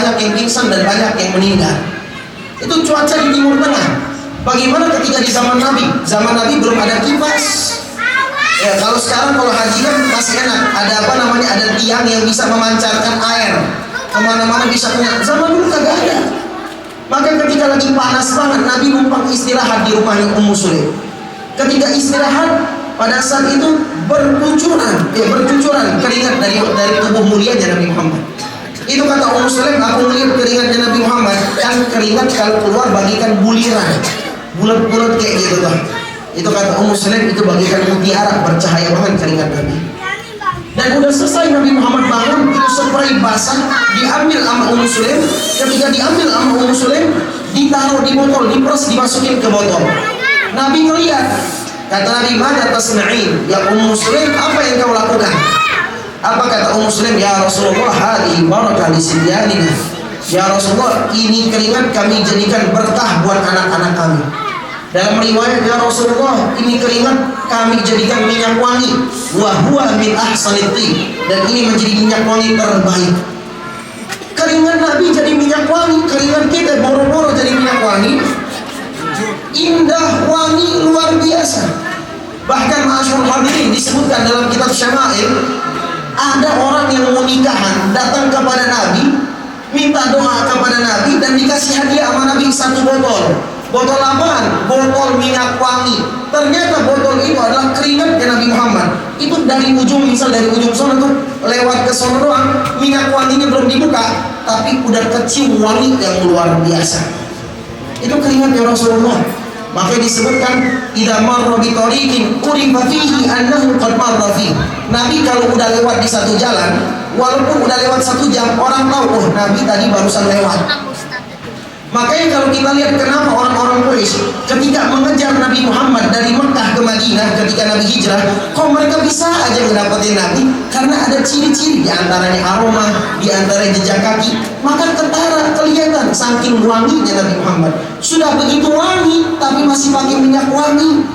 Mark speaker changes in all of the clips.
Speaker 1: banyak yang pingsan dan banyak yang meninggal. Itu cuaca di Timur Tengah. Bagaimana ketika di zaman Nabi? Zaman Nabi belum ada kipas. Ya, kalau sekarang kalau haji kan masih enak. Ada apa namanya? Ada tiang yang bisa memancarkan air kemana-mana bisa kena. Zaman dulu kagak ada. Maka ketika lagi panas banget, Nabi numpang istirahat di rumahnya Ummu Sulaim. Ketika istirahat, pada saat itu bercucuran keringat dari tubuh mulianya Nabi Muhammad. Itu kata Ummu Sulaim, aku melihat keringatnya Nabi Muhammad. Kan keringat kalau keluar bagikan buliran, bulat-bulat kayak gitu tuh. Itu kata Ummu Sulaim, itu bagikan mutiara bercahaya banget keringat Nabi. Dan udah selesai Nabi Muhammad bangun, itu spray basah diambil sama Ummu Sulaim. Ketika diambil sama Ummu Sulaim, ditaruh di botol, diperes, dimasukin ke botol. Nabi ngeliat, kata Nabi, "Mada tasna'in?" Ya Ummu Sulaim, apa yang kau lakukan? Apa kata Ummu Sulaim? Ya Rasulullah, hadhihi barakah li sibyanina. Ya Rasulullah, ini keringat kami jadikan berkah buat anak-anak kami. Dalam riwayat, ya Rasulullah, ini keringat kami jadikan minyak wangi. Wa huwa min ahsanit thib, dan ini menjadi minyak wangi terbaik. Keringat Nabi jadi minyak wangi, keringat kita boro-boro jadi minyak wangi. Indah, wangi, luar biasa. Bahkan ma'asyarul hadirin, disebutkan dalam kitab Syama'il, ada orang yang mau nikahan datang kepada Nabi, minta doa kepada Nabi, dan dikasih hadiah sama Nabi satu botol. Botol apaan? Botol minyak wangi. Ternyata botol itu adalah keringatnya Nabi Muhammad. Itu dari ujung, misal dari ujung sana tuh lewat ke sana doang, minyak wanginya belum dibuka, tapi udah kecium wangi yang luar biasa. Itu keringatnya Rasulullah. Maka disebutkan, idza marra bi tariqin urifa fihi annahu qad marra fihi. Nabi kalau udah lewat di satu jalan, walaupun udah lewat 1 jam, orang tahu, oh Nabi tadi barusan lewat. Makanya kalau kita lihat kenapa orang-orang Quraisy ketika mengejar Nabi Muhammad dari Mekah ke Madinah ketika Nabi hijrah, kok mereka bisa aja ngedapetin Nabi? Karena ada ciri-ciri, di antaranya aroma, di antaranya jejak kaki. Maka ketara kelihatan saking wanginya Nabi Muhammad. Sudah begitu wangi tapi masih pakai minyak wangi.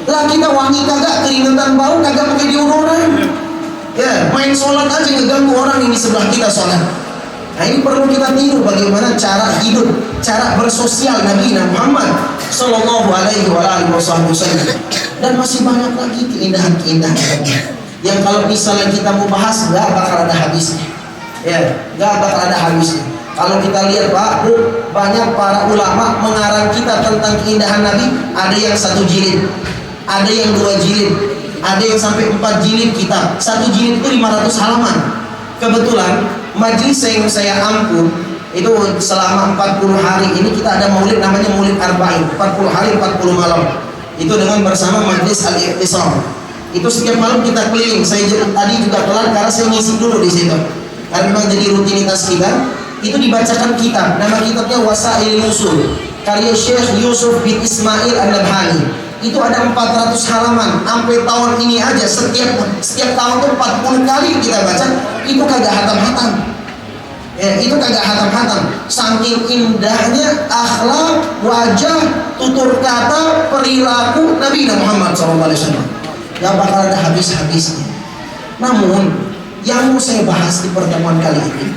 Speaker 1: Lah kita wangi kagak, keringetan bau kagak pakai deodoran. Ya, main sholat aja ngeganggu orang ini sebelah kita sholat. Nah ini perlu kita tiru bagaimana cara hidup, cara bersosial Nabi Muhammad Sallallahu Alaihi Wasallam. Dan masih banyak lagi keindahan-keindahan yang kalau misalnya kita mau bahas nggak bakal ada habisnya. Ya, nggak bakal ada habisnya. Kalau kita lihat Pak, Bu, banyak para ulama mengarang kita tentang keindahan Nabi. Ada yang 1 jilid, ada yang 2 jilid, ada yang sampai 4 jilid kitab. 1 jilid itu 500 halaman. Kebetulan majelis yang saya ampun itu selama 40 hari ini kita ada maulid namanya Maulid Arba'in, 40 hari 40 malam. Itu dengan bersama majelis Al-Iqtisam. Itu setiap malam kita keliling. Saya tadi juga kelar karena saya ngisi dulu di situ. Karena memang jadi rutinitas kita. Itu dibacakan kitab. Nama kitabnya Wasail Usul, karya Syekh Yusuf bin Ismail An-Nabhani. Itu ada 400 halaman. Sampai tahun ini aja setiap tahun tuh 40 kali kita baca. Itu kagak hatam-hatam. Ya, itu kagak hatam-hatam. Saking indahnya akhlak, wajah, tutur kata, perilaku Nabi Muhammad SAW. Gak bakal ada habis-habisnya. Namun yang mau saya bahas di pertemuan kali ini,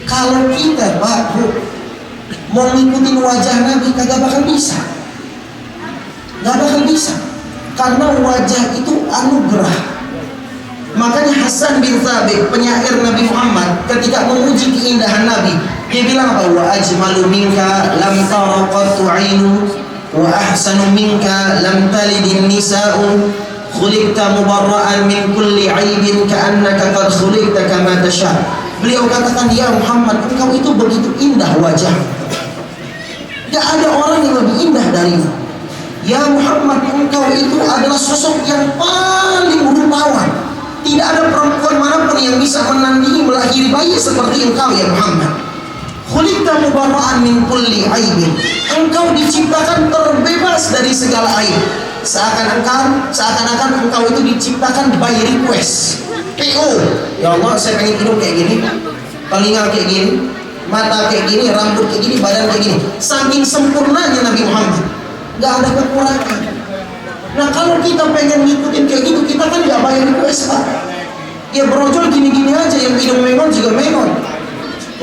Speaker 1: kalau kita Pak Bu mau ngikutin wajah Nabi kagak bakal bisa. Gak bakal bisa. Karena wajah itu anugerah. Makanya Hasan bin Thabit, penyair Nabi Muhammad, ketika memuji keindahan Nabi, dia bilang apa? Wa ajmalu minka lam tara qattu 'ainu wa ahsanu minka lam talidin nisa'u khuliqta mubarra'an min kulli 'aibin ka'annaka qad khuliqta kama tasha'. Beliau katakan, ya Muhammad, engkau itu begitu indah wajah. Gak ada orang yang lebih indah darimu. Ya Muhammad, engkau itu adalah sosok yang paling rupawan. Tidak ada perempuan manapun yang bisa menandingi melahiri bayi seperti engkau ya Muhammad. Khuliqta mubarra'an min kulli aibin. Engkau diciptakan terbebas dari segala aib. Seakan-akan engkau itu diciptakan by request. PO. Ya Allah, saya pengen hidung kayak gini, telinga kayak gini, mata kayak gini, rambut kayak gini, badan kayak gini. Saking sempurnanya Nabi Muhammad, gak ada kekurangan. Nah kalau kita pengen ngikutin kayak gitu, kita kan gak bayar request Pak. Ya brojol gini-gini aja, yang hidung mengon juga mengon.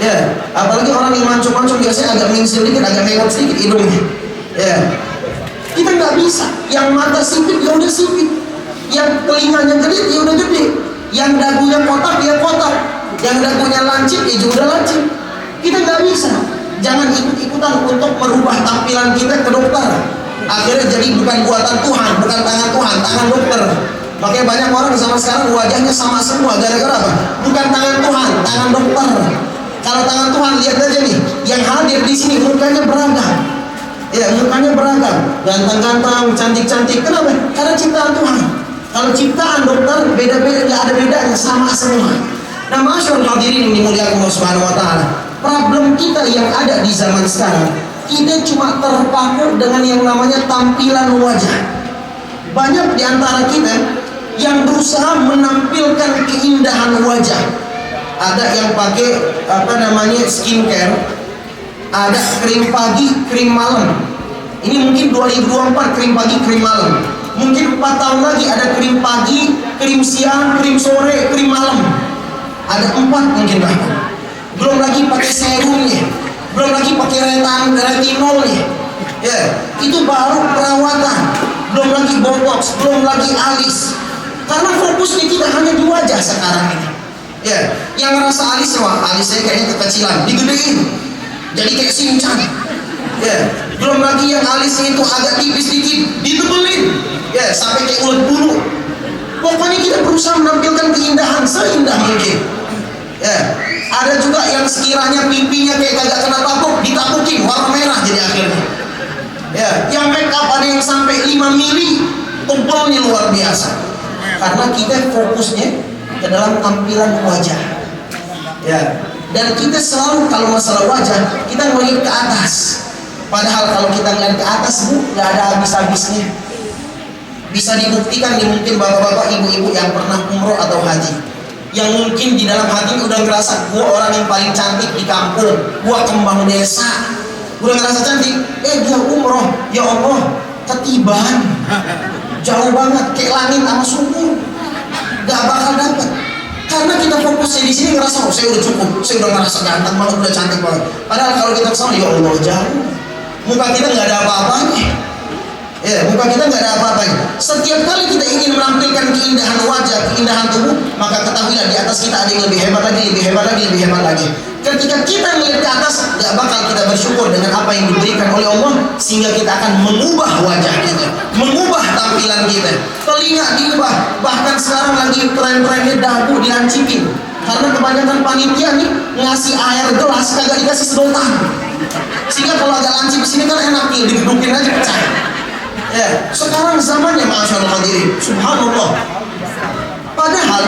Speaker 1: Ya, apalagi orang yang mancung-mancung biasanya agak mingsil dikit, agak mengap sedikit hidungnya. Ya, kita nggak bisa. Yang mata sipit ya udah sipit, yang telinganya gede ya udah gede, yang dagunya kotak ya kotak, yang dagunya lancip ya juga lancip. Kita nggak bisa. Jangan ikut-ikutan untuk merubah tampilan kita ke dokter. Akhirnya jadi bukan buatan Tuhan, bukan tangan Tuhan, tangan dokter. Makanya banyak orang zaman sekarang wajahnya sama semua, gara-gara apa? Bukan tangan Tuhan, tangan dokter. Kalau tangan Tuhan, lihat aja nih, yang hadir di sini mukanya beragam. Ya, mukanya beragam, ganteng-ganteng, cantik-cantik. Kenapa? Karena ciptaan Tuhan. Kalau ciptaan dokter beda-beda, nggak ada bedanya, sama semua. Nah, masyaallah hadirin yang dimuliakan Allah Subhanahu Wa Taala. Problem kita yang ada di zaman sekarang, kita cuma terpaku dengan yang namanya tampilan wajah. Banyak di antara kita yang berusaha menampilkan keindahan wajah. Ada yang pakai skincare, ada krim pagi, krim malam. Ini mungkin 2024 krim pagi, krim malam. Mungkin 4 tahun lagi ada krim pagi, krim siang, krim sore, krim malam. Ada 4 mungkin bahkan. Belum lagi pakai serumnya, belum lagi pakai retinolnya. Ya, itu baru perawatan. Belum lagi botox, belum lagi alis. Karena fokusnya kita hanya di wajah sekarang ini. Ya, yang ngerasa alis, wah alis saya kayaknya kekecilan, digedein jadi kayak Shinchan. Ya, belum lagi yang alisnya itu agak tipis dikit, ditebelin. Ya, sampai kayak ulet bulu. Pokoknya kita berusaha menampilkan keindahan seindah mungkin. Ya, ada juga yang sekiranya pipinya kayak kagak kena tapuk, ditapukin warna merah jadi akhirnya. Ya, yang make up ada yang sampai 5 mili, tumpulnya luar biasa. Karena kita fokusnya ke dalam tampilan wajah. Ya, dan kita selalu kalau masalah wajah kita ngelihat ke atas. Padahal kalau kita ngelihat ke atas, Bu, nggak ada habis-habisnya. Bisa dibuktikan nih mungkin bapak-bapak, ibu-ibu yang pernah umroh atau haji, yang mungkin di dalam hati udah ngerasa gua orang yang paling cantik di kampung, gua kembang desa, udah ngerasa cantik. Dia umroh, ya Allah, ketiban, jauh banget, kayak langit sama sumur, gak bakal dapet. Karena kita fokusnya di sini ngerasa, oh saya udah cukup, saya udah ngerasa ganteng banget, udah cantik banget. Padahal kalau kita kesana, ya Allah jauh, muka kita nggak ada apa-apanya. Ya, muka kita nggak ada apa-apanya. Setiap kali kita ingin menampilkan keindahan wajah, keindahan tubuh, maka ketahuilah di atas kita ada yang lebih hebat lagi, lebih hebat lagi, lebih hebat lagi. Ketika kita melihat ke atas, nggak bakal kita bersyukur dengan apa yang diberikan oleh Allah, sehingga kita akan mengubah wajah kita, mengubah tampilan kita. Telinga diubah, bahkan sekarang lagi tren-trennya dagu dilancipin. Karena kebanyakan panitia nih ngasih air gelas kagak dikasih sedotan, sehingga kalau agak lancip sini kan enak nih, digedukin aja pecah. Ya, sekarang zamannya masyaallah hadirin, subhanallah. Padahal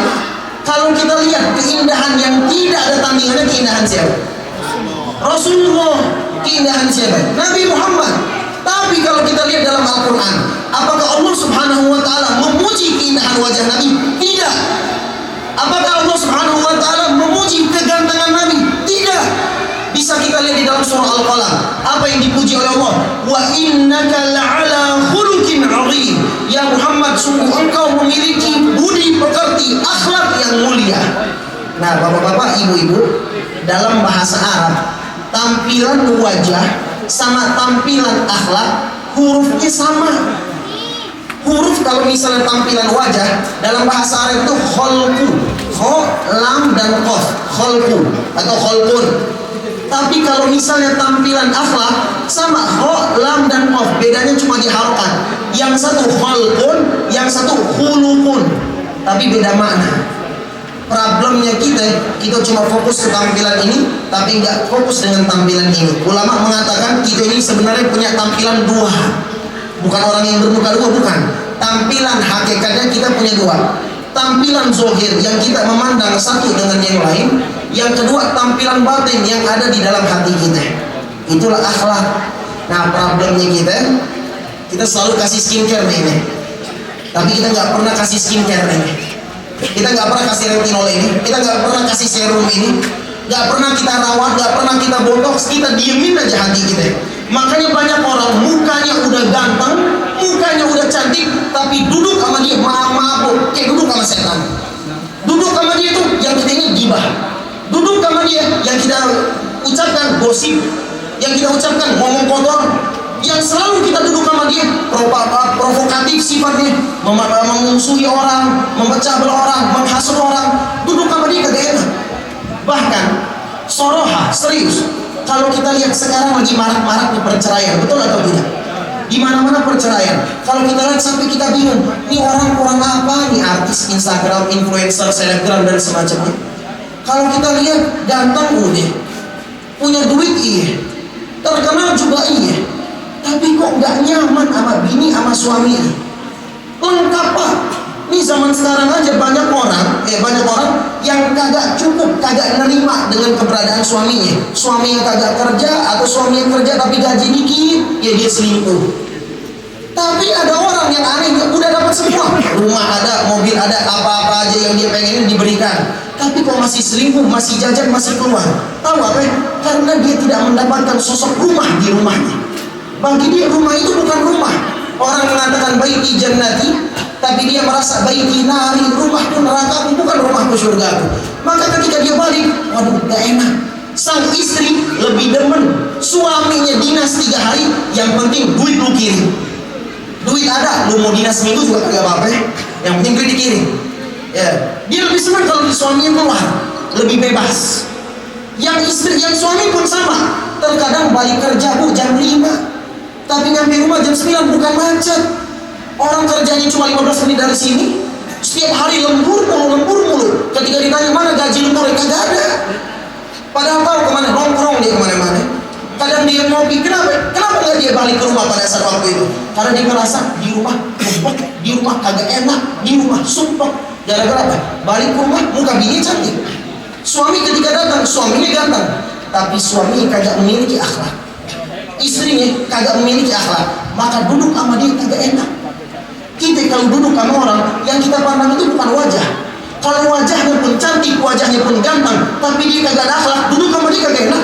Speaker 1: kalau kita lihat keindahan yang tidak ada tandingannya, keindahan siapa? Rasulullah. Keindahan siapa? Nabi Muhammad. Tapi kalau kita lihat dalam Al-Quran, apakah Allah Subhanahu Wa Taala memuji keindahan wajah Nabi? Tidak. Apakah Allah Subhanahu Wa Taala memuji kegantengan Nabi? Tidak. Bisa kita lihat di dalam surah Al-Qalam, apa yang dipuji oleh Allah? Wa innaka la'ala khuluqin 'azim. Ya Muhammad, sungguh engkau memiliki budi pekerti, akhlak yang mulia. Nah, bapak-bapak, ibu-ibu, dalam bahasa Arab, tampilan wajah sama tampilan akhlak hurufnya sama. Huruf kalau misalnya tampilan wajah dalam bahasa Arab itu kholku, kho, lam dan qaf, kholku atau kholkun. Tapi kalau misalnya tampilan akhlak sama kho, lam dan qaf, bedanya cuma di harokat. Yang satu kholkun, yang satu khulukun, tapi beda makna. Problemnya kita cuma fokus ke tampilan ini, tapi nggak fokus dengan tampilan ini. Ulama mengatakan kita ini sebenarnya punya tampilan dua. Bukan orang yang bermuka dua, bukan. Tampilan hakikatnya kita punya dua. Tampilan zohir yang kita memandang satu dengan yang lain. Yang kedua tampilan batin yang ada di dalam hati kita. Itulah akhlak. Nah, problemnya kita selalu kasih skincare ini, tapi kita nggak pernah kasih skincare ini. Kita nggak pernah kasih retinol ini. Kita nggak pernah kasih serum ini. Nggak pernah kita rawat, nggak pernah kita botox. Kita diemin aja hati kita. Makanya banyak orang mukanya udah ganteng, mukanya udah cantik, tapi duduk sama dia mabuk, kayak duduk sama setan. Duduk sama dia tuh yang kita ini gibah. Duduk sama dia, yang kita ucapkan gosip, yang kita ucapkan ngomong kotor, yang selalu kita duduk sama dia provokatif sifatnya, memusuhi orang, memecah belah orang, menghasut orang, duduk sama dia kagak enak. Bahkan soroha, serius, kalau kita lihat sekarang lagi marak-maraknya perceraian, betul atau tidak? Di mana-mana perceraian. Kalau kita lihat sampai kita bingung, ini orang apa nih, artis Instagram, influencer, selebgram dan semacamnya. Kalau kita lihat ganteng udah, punya duit iya, terkenal juga iya, tapi kok nggak nyaman sama bini sama suami. Lengkap pak. Ini zaman sekarang aja banyak orang yang kagak cukup, kagak nerima dengan keberadaan suaminya. Suaminya kagak kerja atau suaminya kerja tapi gaji dikit, ya dia selingkuh. Tapi ada orang yang aneh, udah dapat semua, rumah ada, mobil ada, apa-apa aja yang dia pengenin diberikan, tapi kok masih selingkuh, masih jajan, masih keluar. Tahu apa? Karena dia tidak mendapatkan sosok rumah di rumahnya. Bagi dia rumah itu bukan rumah. Orang mengatakan baiti jannati, tapi dia merasa baiti nari, rumahku neraka, bukan rumahku surgaku. Maka ketika dia balik, waduh gak enak. Sang istri lebih demen suaminya dinas 3 hari, yang penting duit lu kirim. Duit ada, lu mau dinas seminggu juga kagak apa-apa, yang penting duit dikirim. Ya, dia lebih senang kalau suaminya keluar, lebih bebas. Yang suami pun sama, terkadang balik kerja bu jam 5, tapi nyampe rumah jam 9, bukan macet. Orang kerjanya cuma 15 menit dari sini, setiap hari lembur mulu. Ketika ditanya mana gaji lembur, kagak ada. Padahal tahu kemana, nongkrong dia kemana-mana. Kadang dia ngopi, kenapa nggak dia balik ke rumah pada saat waktu itu? Karena dia merasa di rumah sumpek, di rumah kagak enak, di rumah sumpek. Gara-gara apa? Balik ke rumah, muka bini cantik. Suami ketika datang, suaminya ganteng, tapi suaminya kagak memiliki akhlak. Istrinya kagak memiliki akhlak, maka duduk sama dia kagak enak. Kita kalau duduk sama orang, yang kita pandang itu bukan wajah. Kalau wajahnya pun cantik, wajahnya pun ganteng, tapi dia kagak ada akhlak, duduk sama dia kagak enak.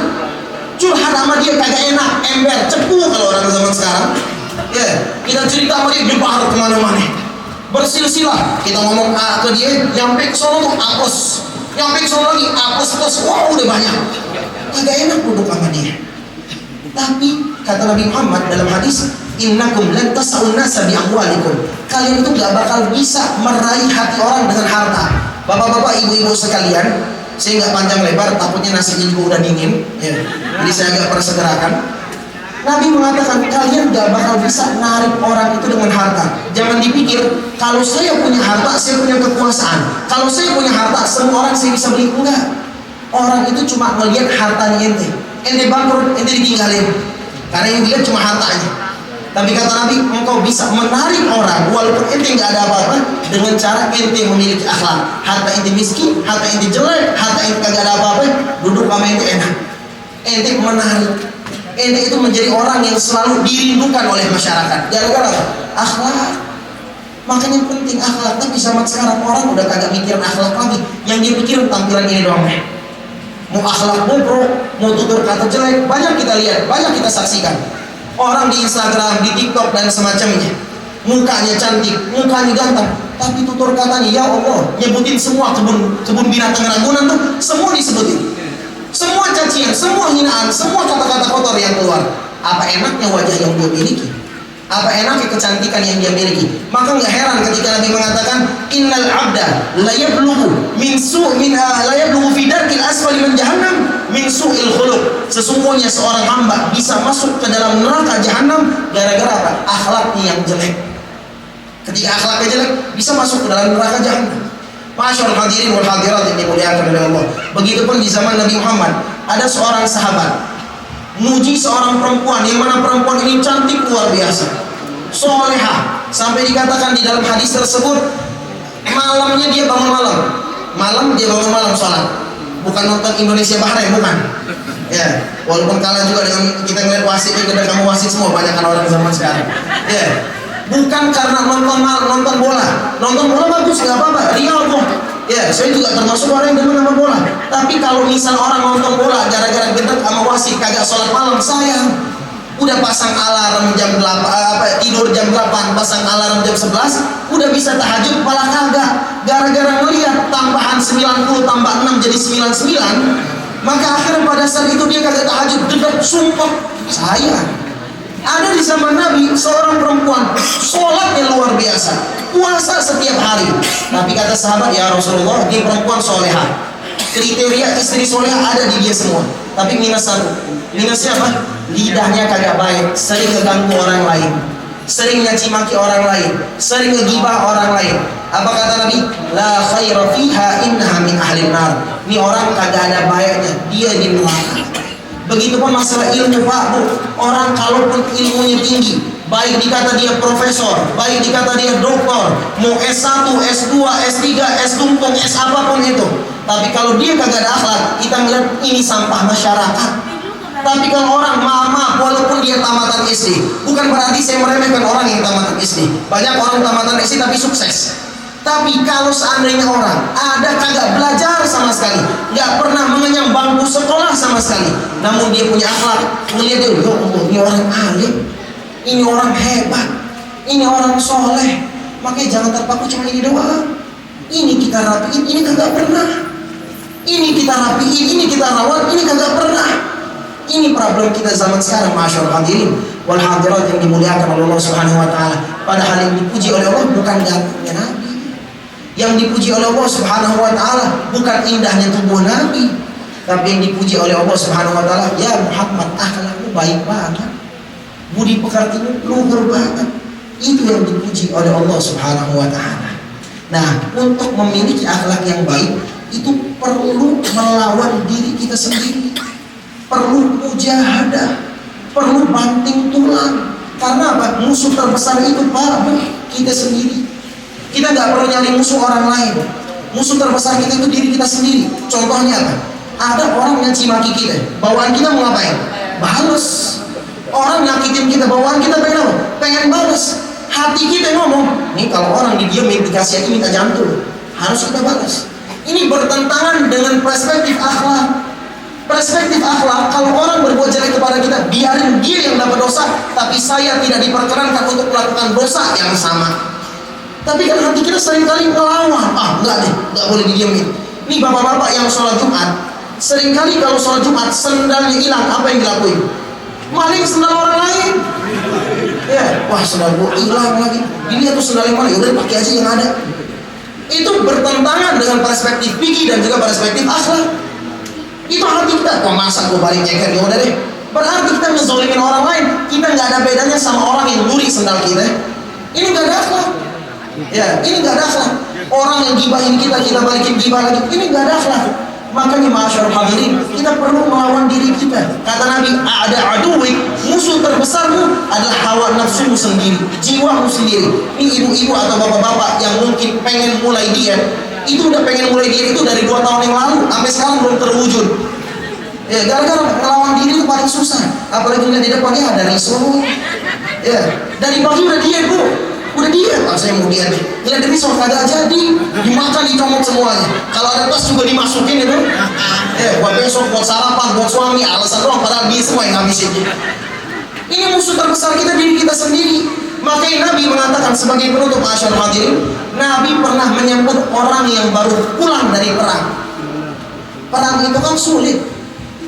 Speaker 1: Curhat sama dia kagak enak, ember, cepu kalau orang zaman sekarang. Ya, kita cerita sama dia jebak kemana-mana, bersilsilah. Kita ngomong A ke dia, nyampe ke sono tuh apes, nyampe ke sono lagi apes terus, wah udah banyak. Kagak enak duduk sama dia. Tapi kata Nabi Muhammad dalam hadis, innakum lan tas'un nasa bi amwalikum. Kalian itu gak bakal bisa meraih hati orang dengan harta. Bapak-bapak, ibu-ibu sekalian, saya nggak panjang lebar, takutnya nasinya juga udah dingin, ya. Jadi saya agak persegerakan. Nabi mengatakan kalian gak bakal bisa narik orang itu dengan harta. Jangan dipikir kalau saya punya harta, saya punya kekuasaan. Kalau saya punya harta, semua orang saya bisa beli. Enggak. Orang itu cuma melihat hartanya ente. Ente bangkrut, ente ditinggalin. Karena yang dilihat cuma hartanya. Tapi kata Nabi, engkau bisa menarik orang walaupun ente nggak ada apa-apa dengan cara ente memiliki akhlak. Harta ente miskin, harta ente jelek, harta ente kagak ada apa-apa, duduk sama ente enak. Ente menarik. Ente itu menjadi orang yang selalu dirindukan oleh masyarakat. Gara-gara apa? Akhlak. Makanya penting akhlak. Tapi zaman sekarang orang udah kagak mikirin akhlak lagi. Yang dia pikirin tampilan ini doang. Mau akhlak bobrok, mau tutur kata jelek, banyak kita lihat, banyak kita saksikan. Orang di Instagram, di TikTok dan semacamnya, mukanya cantik, mukanya ganteng, tapi tutur katanya ya Allah, nyebutin semua kebun binatang Ragunan tuh semua disebutin, semua cacian, semua hinaan, semua kata-kata kotor yang keluar. Apa enaknya wajah yang dia miliki? Apa enaknya kecantikan yang dia miliki? Maka nggak heran ketika Nabi mengatakan innal abda la yablughu la yablughu fi darkil asfali min jahannam min su'il khuluq. Sesungguhnya seorang hamba bisa masuk ke dalam neraka jahanam gara-gara apa? Akhlaknya yang jelek. Ketika akhlaknya jelek, bisa masuk ke dalam neraka jahanam. Masyaallah hadirin wal hadirat yang dimuliakan oleh Allah. Begitupun di zaman Nabi Muhammad, ada seorang sahabat muji seorang perempuan, yang mana perempuan ini cantik luar biasa, solehah, sampai dikatakan di dalam hadis tersebut, malamnya dia bangun malam sholat. Bukan nonton Indonesia Bahrain, bukan. Ya, walaupun kalah juga dengan kita ngeliat wasitnya, gede kamu wasit semua, banyak kan orang zaman sekarang. Ya, bukan karena nonton bola bagus nggak apa-apa, Riyadhah. Ya, saya juga termasuk orang yang demen sama bola. Tapi kalau misal orang nonton bola gara-gara gedek sama wasit kagak sholat malam, sayang. Udah pasang alarm jam 8, tidur jam 8, pasang alarm jam 11, udah bisa tahajud, malah kagak. Gara-gara melihat tambahan 90 tambah 6 jadi 99, maka akhirnya pada saat itu dia kagak tahajud, dekat sumpah. Saya ada di zaman Nabi seorang perempuan, sholatnya luar biasa, puasa setiap hari. Tapi kata sahabat, ya Rasulullah, dia perempuan soleha, kriteria istri soleha ada di dia semua. Tapi minus satu, minusnya apa? Lidahnya kagak baik, sering ngeganggu orang lain, sering nyaci maki orang lain, sering ngegibah orang lain. Apa kata Nabi? La khaira fiha innaha min ahli nar. Ini orang kagak ada baiknya, dia di neraka. Begitupun masalah ilmu, Pak, Bu. Orang kalaupun ilmunya tinggi, baik dikata dia profesor, baik dikata dia doktor, mau S1, S2, S3, S tumpeng, S apapun itu, tapi kalau dia kagak ada akhlak, kita ngeliat ini sampah masyarakat. Tapi kalau orang mama, walaupun dia tamatan SD, bukan berarti saya meremehkan orang yang tamatan SD. Banyak orang tamatan SD tapi sukses. Tapi kalau seandainya orang ada kagak belajar sama sekali, nggak pernah mengenyam bangku sekolah sama sekali, namun dia punya akhlak, melihat dia, ya Allah, ini orang alim, ini orang hebat, ini orang soleh, makanya jangan terpaku cuma ini doang. Ini kita rapiin, ini kagak pernah. Ini kita rapiin, ini kita rawat, ini kagak pernah. Ini problem kita zaman sekarang, masyaallah hadirin wal hadirat yang dimuliakan oleh Allah Subhanahu wa taala. Padahal yang dipuji oleh Allah bukan gantengnya Nabi. Yang dipuji oleh Allah Subhanahu wa taala bukan indahnya tubuh Nabi, tapi yang dipuji oleh Allah Subhanahu wa taala, ya Muhammad, akhlakmu baik banget, budi pekertimu luhur banget. Itu yang dipuji oleh Allah Subhanahu wa taala. Nah, untuk memiliki akhlak yang baik itu perlu melawan diri kita sendiri, perlu mujahadah, perlu banting tulang. Karena apa? Musuh terbesar itu, Pak, kita sendiri. Kita nggak perlu nyari musuh orang lain. Musuh terbesar kita itu diri kita sendiri. Contohnya apa? Ada orang yang cimaki kita, bawaan kita mau ngapain? Balas. Orang nyakitin kita, bawaan kita pengen apa? Pengen balas. Hati kita ngomong, nih kalau orang didiemin dikasih minta jantung, harus kita balas. Ini bertentangan dengan perspektif akhlak. Perspektif akhlak, kalau orang berbuat jelek kepada kita, biarin dia yang dapat dosa, tapi saya tidak diperkenankan untuk melakukan dosa yang sama. Tapi kan hati kita seringkali melawan, enggak deh, enggak boleh didiemin. Nih bapak-bapak yang sholat Jumat, seringkali kalau sholat Jumat sendalnya hilang, apa yang dilakuin? Maling sendal orang lain. Ya, wah sendal gua hilang lagi. Ini tuh sendal yang mana? Yaudah pakai aja yang ada. Itu bertentangan dengan perspektif fikih dan juga perspektif akhlak. Itu hati kita, kok masa gua balik nyeker, yaudah deh. Berarti kita ngezolimin orang lain. Kita nggak ada bedanya sama orang yang nyuri sendal kita. Ini nggak ada akhlak. Ya, ini nggak ada akhlak. Orang yang gibahin kita, kita balikin gibah lagi, ini nggak ada akhlak. Makanya masyaallah hadirin, kita perlu melawan diri kita. Kata Nabi, ada aduwik, musuh terbesarmu adalah hawa nafsumu sendiri, jiwamu sendiri. Ini ibu-ibu atau bapak-bapak yang mungkin pengen mulai diet, itu udah pengen mulai diet itu dari 2 tahun yang lalu, sampai sekarang belum terwujud. Ya, gara-gara melawan diri itu paling susah. Apalagi lihat di depan, ya ada risol. Ya, dari pagi udah diet, Bu. Udah diet, saya mau diet. Lihat dari risol kagak jadi, dimakan, dicomot semuanya. Kalau ada tas juga dimasukin itu. Buat besok, buat sarapan, buat suami, alasan doang, padahal dia semua yang ngabisin. Ini musuh terbesar kita, diri kita sendiri. Makanya Nabi mengatakan sebagai penutup, masyaallah hadirin, Nabi pernah menyebut orang yang baru pulang dari perang. Perang itu kan sulit,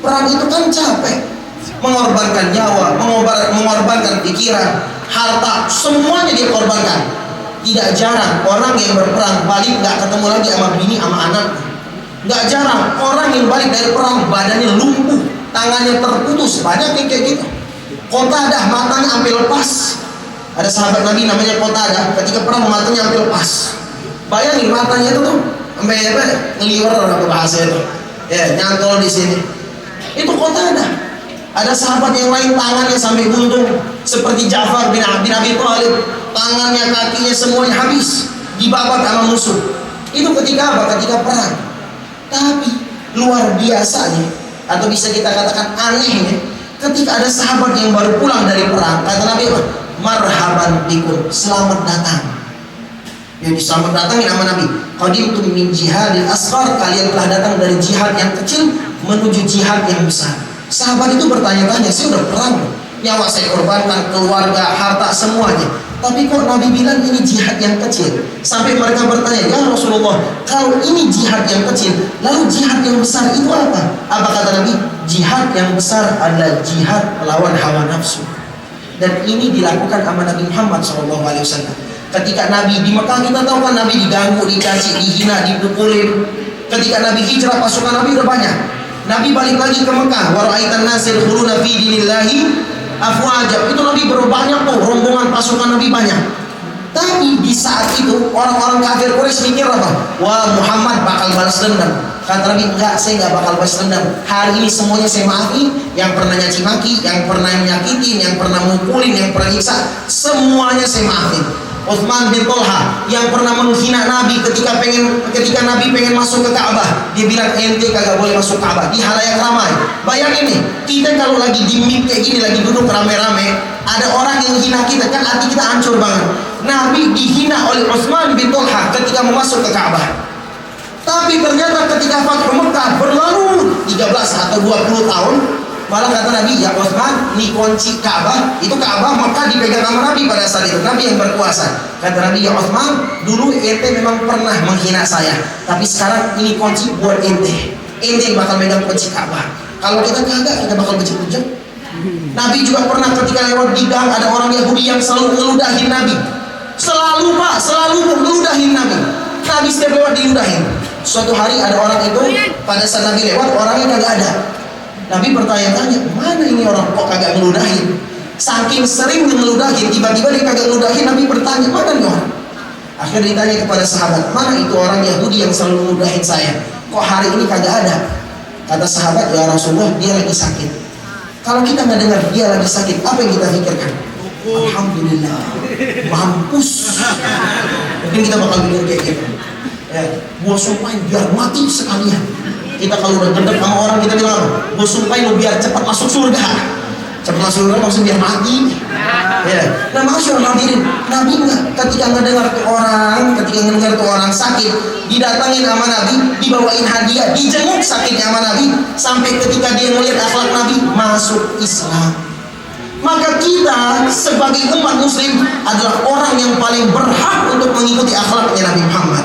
Speaker 1: perang itu kan capek, mengorbankan nyawa, mengorbankan pikiran, harta, semuanya dia korbankan. Tidak jarang orang yang berperang balik nggak ketemu lagi sama bini sama anak. Nggak jarang orang yang balik dari perang badannya lumpuh, tangannya terputus, banyak yang kayak gitu. Qatadah matanya sampai lepas. Ada sahabat Nabi namanya Qatadah, ketika perang matanya sampai lepas. Bayangin matanya itu tuh sampai apa? Ngeliwer apa bahasa itu? Ya, nyantol di sini. Itu Qatadah. Ada sahabat yang lain tangannya sampai buntung, seperti Ja'far bin Abi Thalib, tangannya, kakinya semuanya habis, dibabat sama musuh. Itu ketika apa? Ketika perang. Tapi luar biasanya, atau bisa kita katakan anehnya, ketika ada sahabat yang baru pulang dari perang, kata Nabi apa? Marhaban bikum, selamat datang. Yang diselamat datangin sama Nabi, qadimtum min jihadil asghar, kalian telah datang dari jihad yang kecil menuju jihad yang besar. Sahabat itu bertanya-tanya, saya udah perang, nyawa saya korbankan, keluarga, harta, semuanya. Tapi kok Nabi bilang ini jihad yang kecil? Sampai mereka bertanya, ya Rasulullah, kalau ini jihad yang kecil, lalu jihad yang besar itu apa? Apa kata Nabi? Jihad yang besar adalah jihad melawan hawa nafsu. Dan ini dilakukan sama Nabi Muhammad SAW. Ketika Nabi di Mekah, kita tahu kan Nabi diganggu, dicaci, dihina, dipukulin. Ketika Nabi hijrah, pasukan Nabi udah banyak. Nabi balik lagi ke Mekah, wa ra'aitan nasa yadkhuluna fi dinillahi afwaja. Itu Nabi berbanyak tuh, rombongan pasukan Nabi banyak. Tapi di saat itu orang-orang kafir Quraisy mikir apa? Wah, Muhammad bakal balas dendam. Kata Nabi, enggak, saya enggak bakal balas dendam. Hari ini semuanya saya maafi. Yang pernah nyaci maki, yang pernah menyakitin, yang pernah mukulin, yang pernah nyiksa, semuanya saya maafin. Utsman bin Tolha yang pernah menghina Nabi ketika Nabi pengen masuk ke Ka'bah, dia bilang ente kagak boleh masuk Ka'bah di halayak ramai. Bayangin nih, kita kalau lagi di mic kayak gini, lagi duduk rame-rame, ada orang yang hina kita, kan hati kita hancur banget. Nabi dihina oleh Utsman bin Tolha ketika mau masuk ke Ka'bah. Tapi ternyata ketika Fathu Mekah berlalu 13 atau 20 tahun, malah kata Nabi, ya Utsman, ini kunci Ka'bah. Itu Ka'bah Mekah dipegang sama Nabi pada saat itu. Nabi yang berkuasa. Kata Nabi, ya Utsman, dulu ente memang pernah menghina saya, tapi sekarang ini kunci buat ente. Ente yang bakal megang kunci Ka'bah. Kalau kita kagak, kita bakal bejek-bejek. Nabi juga pernah ketika lewat di gang, ada orang Yahudi yang selalu ngeludahin Nabi. Selalu Pak, selalu ngeludahin Nabi. Nabi setiap lewat diludahin. Suatu hari ada orang itu, pada saat Nabi lewat, orangnya kagak ada. Nabi bertanya-tanya, mana ini orang kok kagak ngeludahin? Saking sering ngeludahin, tiba-tiba dia kagak ngeludahin. Nabi bertanya, mana nih orang? Akhirnya ditanya kepada sahabat, mana itu orang Yahudi yang selalu ngeludahin saya? Kok hari ini kagak ada? Kata sahabat, ya Rasulullah, dia lagi sakit. Kalau kita nggak dengar dia lagi sakit, apa yang kita pikirkan? Alhamdulillah, mampus. Mungkin kita bakal bilang kayak gitu. Ya, gua sumpahin biar mati sekalian. Kita kalau udah gendek sama orang, kita bilang apa? Gua sumpahin lo biar cepat masuk surga. Cepat masuk surga maksudnya biar mati. Ya. Nah, masyaallah hadirin, Nabi enggak ketika ngedengar tuh orang sakit, didatangin sama Nabi, dibawain hadiah, dijenguk sakitnya sama Nabi, sampai ketika dia melihat akhlak Nabi, masuk Islam. Maka kita sebagai umat muslim adalah orang yang paling berhak untuk mengikuti akhlaknya Nabi Muhammad.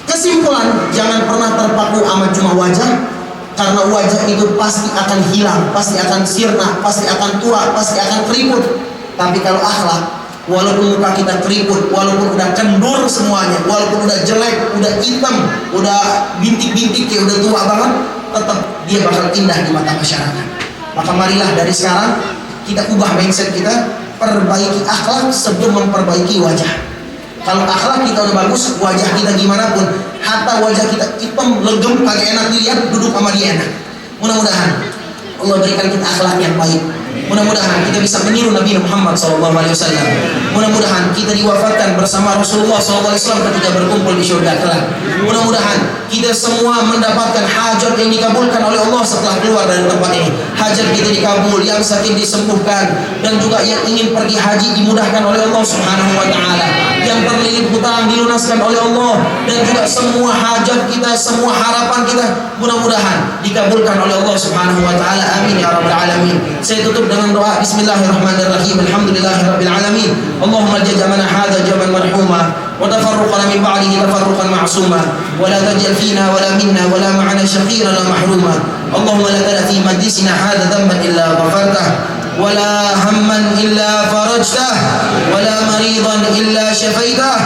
Speaker 1: Kesimpulan, jangan pernah terpaku sama cuma wajah, karena wajah itu pasti akan hilang, pasti akan sirna, pasti akan tua, pasti akan keriput. Tapi kalau akhlak, walaupun muka kita keriput, walaupun udah kendur semuanya, walaupun udah jelek, udah hitam, udah bintik-bintik kayak udah tua banget, tetap dia bakal indah di mata masyarakat. Maka marilah dari sekarang kita ubah mindset kita, perbaiki akhlak sebelum memperbaiki wajah. Kalau akhlak kita udah bagus, wajah kita gimana pun, hatta wajah kita hitam, legem, kagak enak dilihat, duduk sama dia enak. Mudah-mudahan Allah berikan kita akhlak yang baik. Mudah-mudahan kita bisa meniru Nabi Muhammad SAW. Mudah-mudahan kita diwafatkan bersama Rasulullah SAW ketika berkumpul di surga kelak. Mudah-mudahan kita semua mendapatkan hajat yang dikabulkan oleh Allah setelah keluar dari tempat ini. Hajat kita dikabul, yang sakit disembuhkan, dan juga yang ingin pergi haji dimudahkan oleh Allah Subhanahu wa Ta'ala. Yang terlilit hutang dilunaskan oleh Allah, dan juga semua hajat kita, semua harapan kita mudah-mudahan dikabulkan oleh Allah Subhanahu wa Ta'ala. Amin ya rabbal alamin. Saya tutup dengan doa. Bismillahirrahmanirrahim. Alhamdulillahirabbil alamin. Allahumma ja'alna hadha jaman marhuma wa tafarruqna min ba'dihi tafarruqan ma'suma wa la taj'al fina wa la minna wa la ma'ana shaqiran la mahruma. Allahumma la tad'a fi majlisina hadha dhanban illa ghafartah wa la hamman illa farajtah wa la maridan illa shafaitah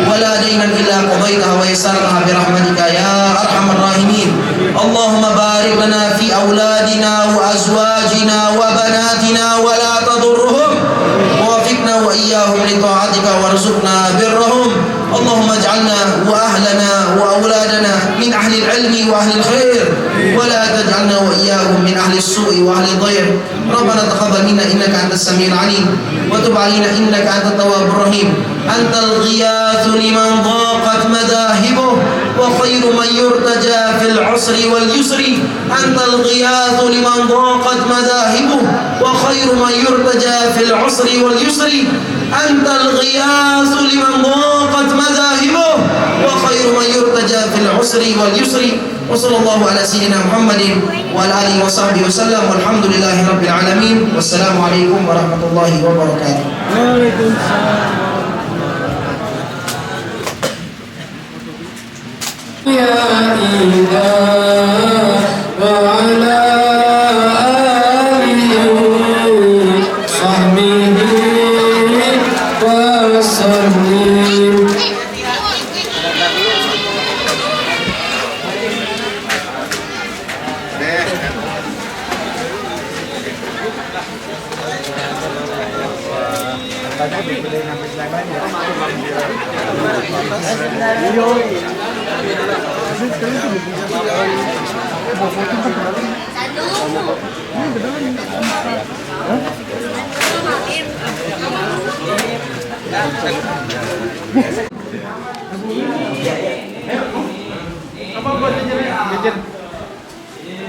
Speaker 1: wa la daynan illa qadaitah wa yassartah bi rahmatika ya arhamar rahimin. Allahumma barik lana fi auladina wa azwajina wa banatina wa la tadurruhum ووفقنا وإياهم لطاعتك وارزقنا برهم. اللهم اجعلنا وأهلنا وأولادنا من أهل العلم وأهل الخير ولا تجعلنا وإياهم من أهل السوء وأهل الضير. ربنا تقبل منا إنك أنت السميع العليم وتب علينا إنك أنت التواب الرحيم. أنت الغياث لمن ضاقت مذاهبه وخير من يرتجى في العسر واليسر. أنت الغياث لمن ضاقت مذاهبه وخير من يرتجى في العسر واليسر. أنت الغياث لمن ضاقت مذاهبه وخير من يرتجى في العسر واليسر. وصلى الله على سيدنا محمد wa ala alihi wa sahbihi wasallam. Walhamdulillahi rabbil alamin. Wassalamualaikum warahmatullahi wabarakatuh.
Speaker 2: Waalaikumsalam. Ya ilah wa ala alihi sahbihi wa sallim.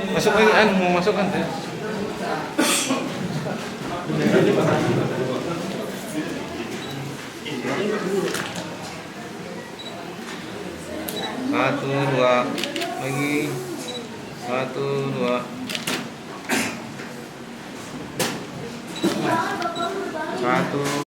Speaker 3: Masuk lagi, mau masukkan deh. Satu, dua, lagi. Satu, dua. Satu.